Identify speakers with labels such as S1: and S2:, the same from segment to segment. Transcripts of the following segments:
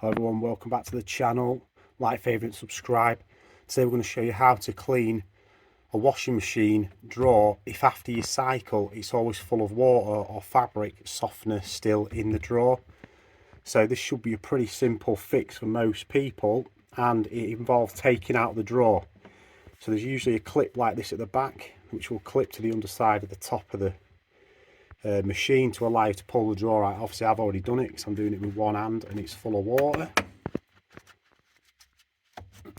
S1: Hello everyone, welcome back to the channel. Like, favourite and subscribe. Today we're going to show you how to clean a washing machine drawer if after you cycle it's always full of water or fabric softener still in the drawer. So this should be a pretty simple fix for most people, and it involves taking out the drawer. So there's usually a clip like this at the back which will clip to the underside of the top of the machine to allow you to pull the drawer out. Obviously I've already done it because I'm doing it with one hand and it's full of water.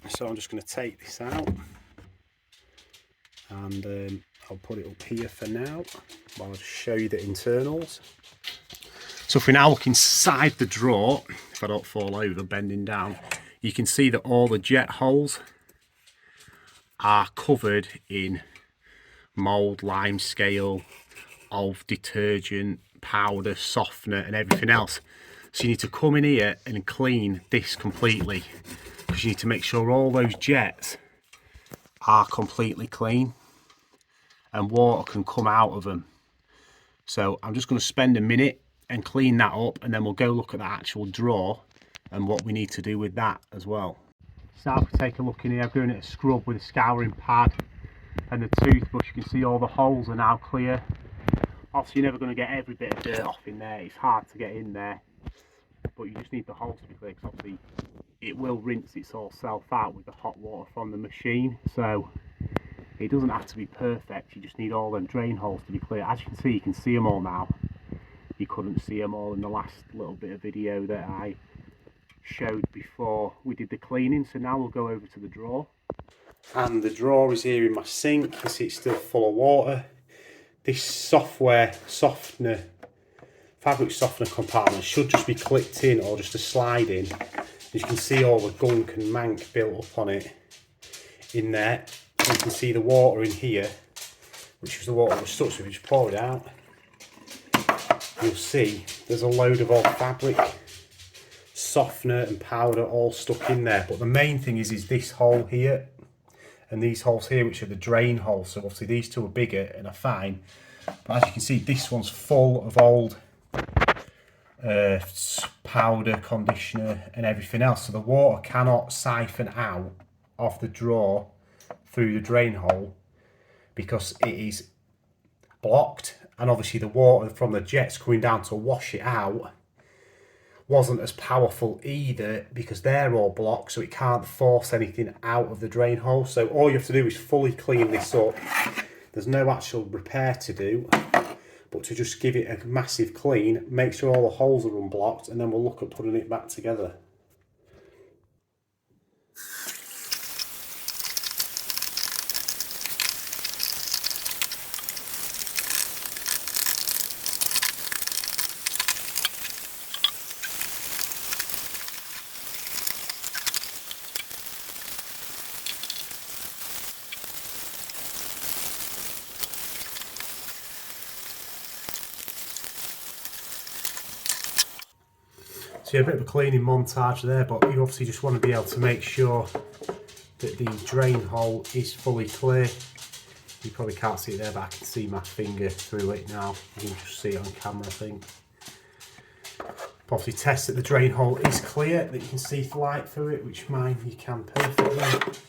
S1: So I'm just going to take this out and I'll put it up here for now while I just show you the internals. So if we now look inside the drawer, if I don't fall over bending down, you can see that all the jet holes are covered in mould, lime scale, of detergent, powder, softener and everything else. So you need to come in here and clean this completely, because you need to make sure all those jets are completely clean and water can come out of them. So I'm just going to spend a minute and clean that up, and then we'll go look at the actual drawer and what we need to do with that as well. So if we take a look in here, I'm doing it a scrub with a scouring pad and the toothbrush. You can see all the holes are now clear. Obviously you're never going to get every bit of dirt off in there, it's hard to get in there, but you just need the holes to be clear, because obviously it will rinse its all self out with the hot water from the machine. So it doesn't have to be perfect, you just need all them drain holes to be clear. As you can see them all now. You couldn't see them all in the last little bit of video that I showed before we did the cleaning. So now we'll go over to the drawer. And the drawer is here in my sink. You see it's still full of water. This fabric softener compartment should just be clipped in or just a slide in. As you can see all the gunk and mank built up on it in there. You can see the water in here, which is the water that was stuck, so if you just pour it out, you'll see there's a load of old fabric, softener and powder all stuck in there. But the main thing is this hole here and these holes here, which are the drain holes. So obviously these two are bigger and are fine, but as you can see this one's full of old powder, conditioner and everything else. So the water cannot siphon out of the drawer through the drain hole because it is blocked, and obviously the water from the jets coming down to wash it out wasn't as powerful either because they're all blocked, so it can't force anything out of the drain hole. So all you have to do is fully clean this up. There's no actual repair to do, but to just give it a massive clean, make sure all the holes are unblocked, and then we'll look at putting it back together. So yeah, a bit of a cleaning montage there, but you obviously just want to be able to make sure that the drain hole is fully clear. You probably can't see it there, but I can see my finger through it now. You can just see it on camera, I think. Obviously test that the drain hole is clear, that you can see the light through it, which mine you can perfectly.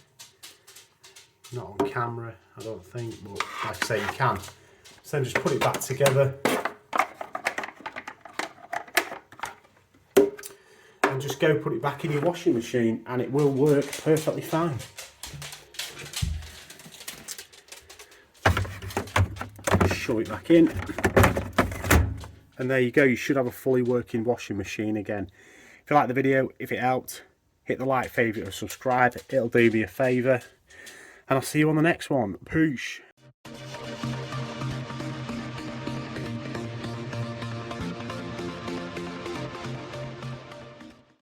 S1: Not on camera, I don't think, but like I say, you can. So then just put it back together. And just go put it back in your washing machine and it will work perfectly fine. Shove it back in. And there you go, you should have a fully working washing machine again. If you like the video, if it helped, hit the like, favourite or subscribe. It'll do me a favour. And I'll see you on the next one. Peace.